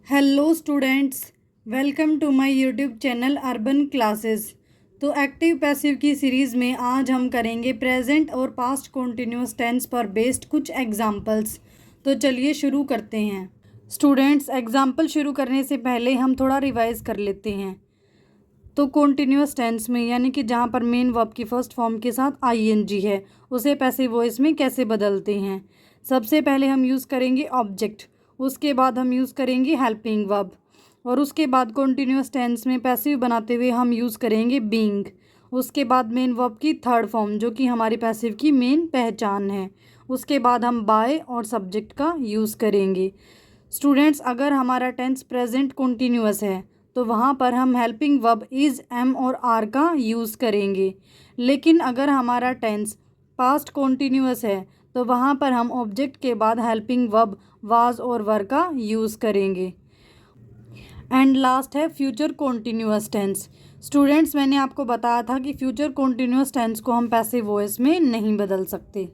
Hello students, welcome to my YouTube channel urban classes. तो active passive की series में आज हम करेंगे प्रेजेंट और पास्ट कॉन्टिन्यूअस टेंस पर बेस्ड कुछ एग्जांपल्स। तो चलिए शुरू करते हैं। स्टूडेंट्स, एग्जांपल शुरू करने से पहले हम थोड़ा रिवाइज कर लेते हैं। तो कॉन्टिन्यूअस टेंस में यानी कि जहाँ पर मेन वर्ब की फर्स्ट फॉर्म के साथ आईएनजी है, उसे पैसिव वॉइस में कैसे बदलते हैं। सबसे पहले हम यूज़ करेंगे ऑब्जेक्ट, उसके बाद हम यूज़ करेंगे हेल्पिंग वर्ब, और उसके बाद कॉन्टिन्यूअस टेंस में पैसिव बनाते हुए हम यूज़ करेंगे बीइंग। उसके बाद मेन वर्ब की थर्ड फॉर्म जो कि हमारी पैसिव की मेन पहचान है। उसके बाद हम बाय और सब्जेक्ट का यूज़ करेंगे। स्टूडेंट्स, अगर हमारा टेंस प्रेजेंट कॉन्टिन्यूअस है तो वहाँ पर हम हेल्पिंग वर्ब इज़, एम और आर का यूज़ करेंगे। लेकिन अगर हमारा टेंस पास्ट कॉन्टिन्यूअस है तो वहाँ पर हम ऑब्जेक्ट के बाद हेल्पिंग वर्ब वाज और वर का यूज़ करेंगे। एंड लास्ट है फ्यूचर कॉन्टिन्यूअस टेंस। स्टूडेंट्स, मैंने आपको बताया था कि फ्यूचर कॉन्टिन्यूअस टेंस को हम पैसिव वॉइस में नहीं बदल सकते।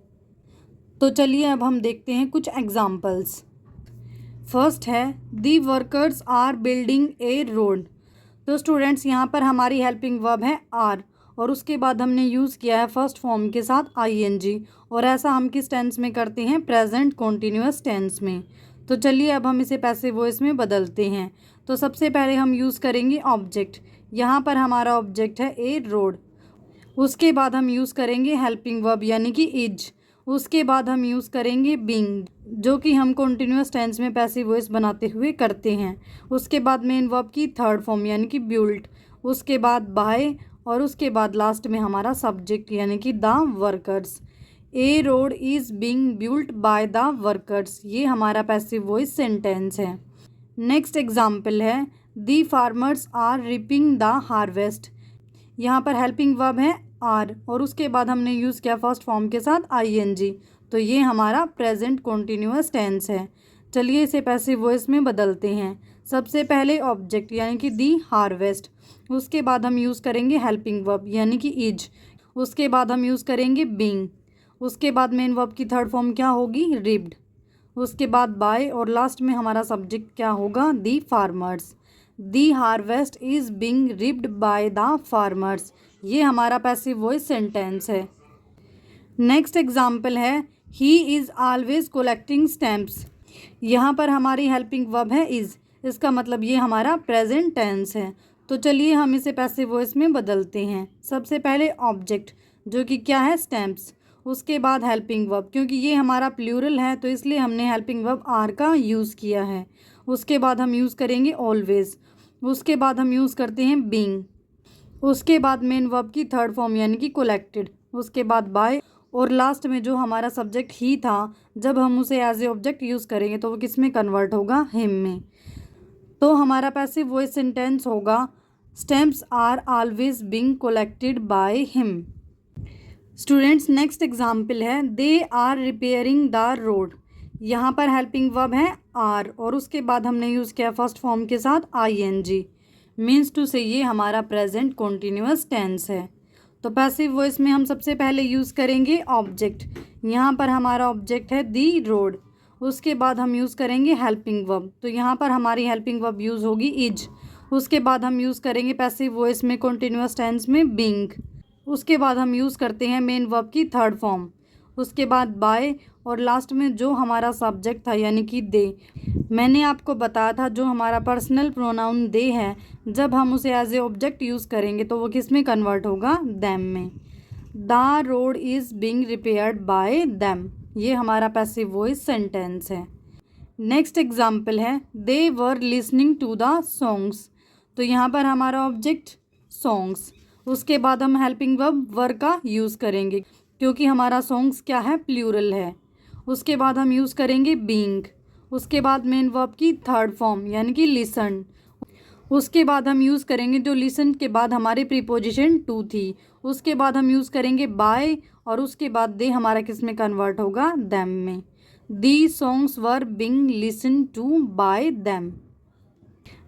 तो चलिए अब हम देखते हैं कुछ एग्जाम्पल्स। फर्स्ट है the workers are building a road. तो स्टूडेंट्स, यहाँ पर हमारी हेल्पिंग वर्ब है आर और उसके बाद हमने यूज़ किया है फर्स्ट फॉर्म के साथ आईएनजी, और ऐसा हम किस टेंस में करते हैं? प्रेजेंट कॉन्टिन्यूअस टेंस में। तो चलिए अब हम इसे पैसिव वॉइस में बदलते हैं। तो सबसे पहले हम यूज़ करेंगे ऑब्जेक्ट। यहाँ पर हमारा ऑब्जेक्ट है ए रोड। उसके बाद हम यूज़ करेंगे हेल्पिंग वर्ब यानी कि इज। उसके बाद हम यूज़ करेंगे बीइंग जो कि हम कॉन्टिन्यूअस टेंस में पैसिव वॉइस बनाते हुए करते हैं। उसके बाद मेन वर्ब की थर्ड फॉर्म यानी कि बिल्ट। उसके बाद बाय, और उसके बाद लास्ट में हमारा सब्जेक्ट यानी कि the workers. A road is being built by the workers, ये हमारा पैसिव वॉइस सेंटेंस है। नेक्स्ट एग्जाम्पल है the farmers are reaping the harvest. यहाँ पर हेल्पिंग वर्ब है आर और उसके बाद हमने यूज़ किया फर्स्ट फॉर्म के साथ आईएनजी, तो ये हमारा प्रेजेंट कॉन्टिन्यूअस टेंस है। चलिए इसे पैसिव वॉइस में बदलते हैं। सबसे पहले ऑब्जेक्ट यानी कि दी हार्वेस्ट। उसके बाद हम यूज़ करेंगे हेल्पिंग वर्ब यानी कि इज। उसके बाद हम यूज़ करेंगे बीइंग। उसके बाद मेन वर्ब की थर्ड फॉर्म क्या होगी? रिप्ड। उसके बाद बाय, और लास्ट में हमारा सब्जेक्ट क्या होगा? The farmers. The harvest is being ripped by the farmers, ये हमारा पैसिव वॉइस सेंटेंस है। नेक्स्ट एग्जाम्पल है he is always collecting stamps. यहाँ पर हमारी हेल्पिंग वर्ब है इज़, इसका मतलब ये हमारा प्रेजेंट टेंस है। तो चलिए हम इसे पैसिव वॉइस में बदलते हैं। सबसे पहले ऑब्जेक्ट जो कि क्या है? स्टैम्प्स। उसके बाद हेल्पिंग वर्ब, क्योंकि ये हमारा प्लूरल है तो इसलिए हमने हेल्पिंग वर्ब आर का यूज़ किया है। उसके बाद हम यूज़ करेंगे ऑलवेज। उसके बाद हम यूज़ करते हैं बीइंग। उसके बाद मेन वर्ब की थर्ड फॉर्म यानी कि कलेक्टेड। उसके बाद बाय, और लास्ट में जो हमारा सब्जेक्ट ही था, जब हम उसे एज ए ऑब्जेक्ट यूज़ करेंगे तो वो किस में कन्वर्ट होगा? हिम में। तो हमारा पैसिव वॉइस सेंटेंस होगा stamps are always being collected by him. Students, next example है they are repairing the road. यहाँ पर हेल्पिंग वर्ब है आर और उसके बाद हमने यूज़ किया फर्स्ट फॉर्म के साथ आईएनजी, मीन्स टू से ये हमारा प्रेजेंट कॉन्टिन्यूअस टेंस है। तो पैसिव वॉइस में हम सबसे पहले यूज़ करेंगे ऑब्जेक्ट। यहाँ पर हमारा ऑब्जेक्ट है दी रोड। उसके बाद हम यूज़ करेंगे हेल्पिंग वर्ब, तो यहाँ पर हमारी हेल्पिंग वर्ब यूज़ होगी इज। उसके बाद हम यूज़ करेंगे पैसिव वॉइस में कॉन्टिन्यूअस टेंस में बीइंग। उसके बाद हम यूज़ करते हैं मेन वर्ब की थर्ड फॉर्म। उसके बाद बाय, और लास्ट में जो हमारा सब्जेक्ट था यानी कि दे। मैंने आपको बताया था जो हमारा पर्सनल प्रोनाउन दे है, जब हम उसे एज ए ऑब्जेक्ट यूज़ करेंगे तो वो किस में कन्वर्ट होगा? दैम में। The road is being repaired by them, ये हमारा पैसिव वॉइस सेंटेंस है। नेक्स्ट एग्जाम्पल है they were listening to the songs. तो यहाँ पर हमारा ऑब्जेक्ट सॉन्ग्स। उसके बाद हम हेल्पिंग वर्ब वर का यूज़ करेंगे क्योंकि हमारा सॉन्ग्स क्या है? प्लूरल है। उसके बाद हम यूज़ करेंगे बीइंग। उसके बाद मेन वर्ब की थर्ड फॉर्म यानी कि लिसन। उसके बाद हम यूज़ करेंगे जो लिसन के बाद हमारे प्रीपोजिशन टू थी। उसके बाद हम यूज़ करेंगे बाय, और उसके बाद दे हमारा किस में कन्वर्ट होगा? दैम में। The songs were being listen to by them.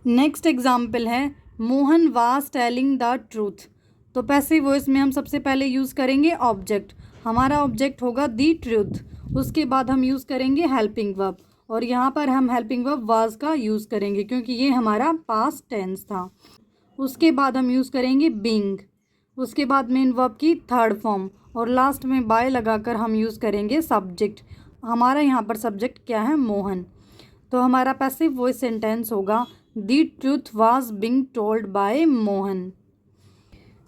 Next example है Mohan was telling the truth. तो पैसिव वॉइस में हम सबसे पहले यूज़ करेंगे ऑब्जेक्ट। हमारा ऑब्जेक्ट होगा दी ट्रूथ। उसके बाद हम यूज़ करेंगे हेल्पिंग वर्ब, और यहाँ पर हम हेल्पिंग वर्ब वाज का यूज़ करेंगे क्योंकि ये हमारा पास्ट टेंस था। उसके बाद हम यूज़ करेंगे बीइंग, उसके बाद मेन वर्ब की थर्ड फॉर्म और लास्ट में बाय लगाकर हम यूज़ करेंगे सब्जेक्ट। हमारा यहाँ पर सब्जेक्ट क्या है? मोहन। तो हमारा पैसिव वॉइस सेंटेंस होगा the truth was being told by Mohan.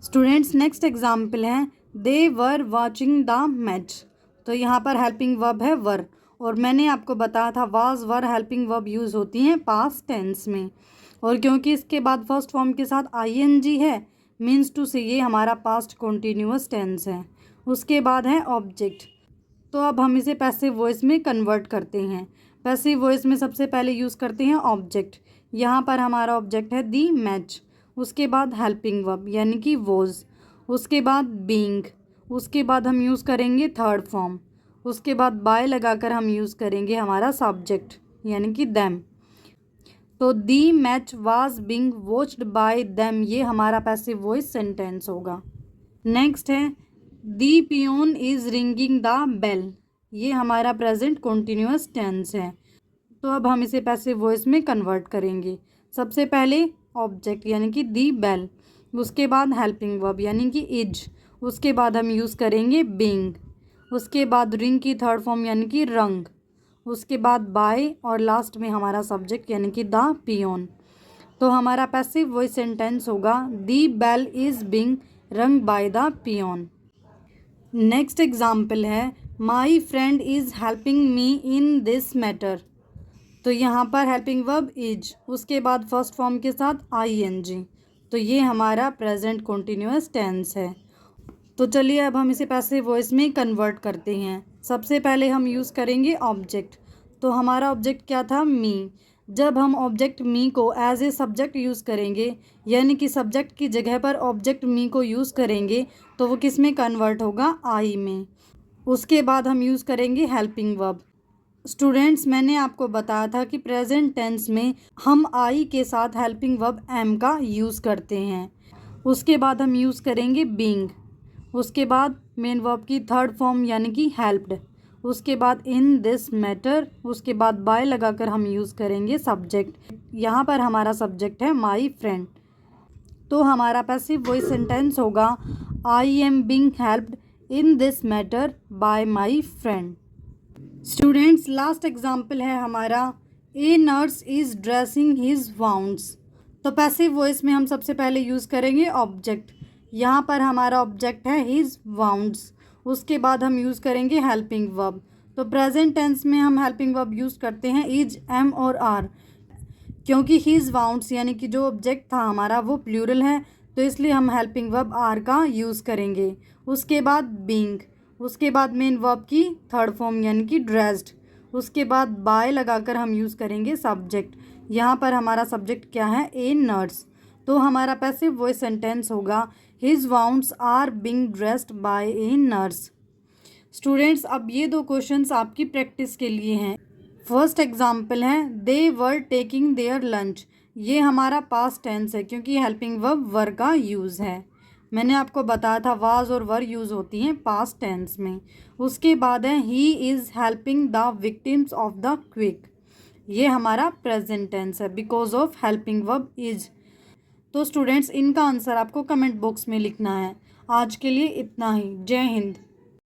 Students next example है they were watching the match. तो यहाँ पर हेल्पिंग वर्ब है वर और मैंने आपको बताया था was were helping verb use होती हैं पास्ट टेंस में, और क्योंकि इसके बाद फर्स्ट फॉर्म के साथ आईएनजी है मीन्स टू से ये हमारा पास्ट कॉन्टीन्यूअस टेंस है। उसके बाद है ऑब्जेक्ट। तो अब हम इसे पैसिव वॉइस में कन्वर्ट करते हैं। पैसिव वॉइस में सबसे पहले यूज़ करते हैं ऑब्जेक्ट। यहाँ पर हमारा ऑब्जेक्ट है दी मैच, उसके बाद हेल्पिंग वर्ब यानी कि वॉज, उसके बाद बीइंग, उसके बाद हम यूज़ करेंगे थर्ड फॉर्म, उसके बाद बाय लगाकर हम यूज़ करेंगे हमारा सब्जेक्ट यानी कि देम। तो the match was being watched by them, ये हमारा पैसिव वॉइस सेंटेंस होगा। नेक्स्ट है the peon is ringing the bell, ये हमारा प्रेजेंट कॉन्टीन्यूअस टेंस है। तो अब हम इसे पैसिव वॉइस में कन्वर्ट करेंगे। सबसे पहले ऑब्जेक्ट यानी कि दी बेल, उसके बाद हेल्पिंग वर्ब यानी कि इज, उसके बाद हम यूज़ करेंगे बीइंग, उसके बाद रिंग की थर्ड फॉर्म यानी कि रंग, उसके बाद बाय और लास्ट में हमारा सब्जेक्ट यानी कि द पियोन। तो हमारा पैसिव वॉइस सेंटेंस होगा the bell is being rung by the peon. Next example है my friend is helping me in this matter. तो यहाँ पर हेल्पिंग वर्ब इज, उसके बाद फर्स्ट फॉर्म के साथ आईएनजी, तो ये हमारा प्रेजेंट कॉन्टीन्यूअस टेंस है। तो चलिए अब हम इसे पैसिव वॉइस में कन्वर्ट करते हैं। सबसे पहले हम यूज़ करेंगे ऑब्जेक्ट। तो हमारा ऑब्जेक्ट क्या था? मी। जब हम ऑब्जेक्ट मी को एज ए सब्जेक्ट यूज़ करेंगे यानी कि सब्जेक्ट की जगह पर ऑब्जेक्ट मी को यूज़ करेंगे तो वो किस में कन्वर्ट होगा? आई में। उसके बाद हम यूज़ करेंगे हेल्पिंग वर्ब। स्टूडेंट्स मैंने आपको बताया था कि प्रेजेंट टेंस में हम आई के साथ हेल्पिंग वर्ब एम का यूज़ करते हैं। उसके बाद हम यूज़ करेंगे बीइंग, उसके बाद मेन वर्ब की थर्ड फॉर्म यानी कि हेल्प्ड, उसके बाद इन दिस मैटर, उसके बाद बाय लगाकर हम यूज़ करेंगे सब्जेक्ट। यहाँ पर हमारा सब्जेक्ट है माई फ्रेंड। तो हमारा पैसिव वॉइस सेंटेंस होगा I am being helped in this matter bye my friend. Students last example है हमारा a nurse is dressing his wounds. तो पैसिव वॉइस में हम सबसे पहले यूज़ करेंगे ऑब्जेक्ट। यहाँ पर हमारा ऑब्जेक्ट है हिज वाउंड्स, उसके बाद हम यूज़ करेंगे हेल्पिंग वर्ब। तो प्रेजेंट टेंस में हम हेल्पिंग वर्ब यूज़ करते हैं इज, एम और आर, क्योंकि हिज वाउंड्स यानी कि जो ऑब्जेक्ट था हमारा वो प्लूरल है तो इसलिए हम हेल्पिंग वर्ब आर का यूज़ करेंगे। उसके बाद बीइंग, उसके बाद मेन वर्ब की थर्ड फॉर्म यानी कि ड्रेस्ड, उसके बाद बाय लगाकर हम यूज़ करेंगे सब्जेक्ट। यहाँ पर हमारा सब्जेक्ट क्या है? A nurse. तो हमारा पैसिव वॉइस सेंटेंस होगा his wounds are being dressed by a nurse. Students अब ये दो क्वेश्चंस आपकी प्रैक्टिस के लिए हैं। फर्स्ट एग्जाम्पल है they were taking their lunch, ये हमारा पास्ट टेंस है क्योंकि हेल्पिंग वर्ब वर का यूज़ है। मैंने आपको बताया था वाज और वर यूज़ होती हैं पास्ट टेंस में। उसके बाद है he is helping the victims of the quick, ये हमारा प्रेजेंट टेंस है because of helping verb is. तो स्टूडेंट्स इनका आंसर आपको कमेंट बॉक्स में लिखना है। आज के लिए इतना ही। जय हिंद।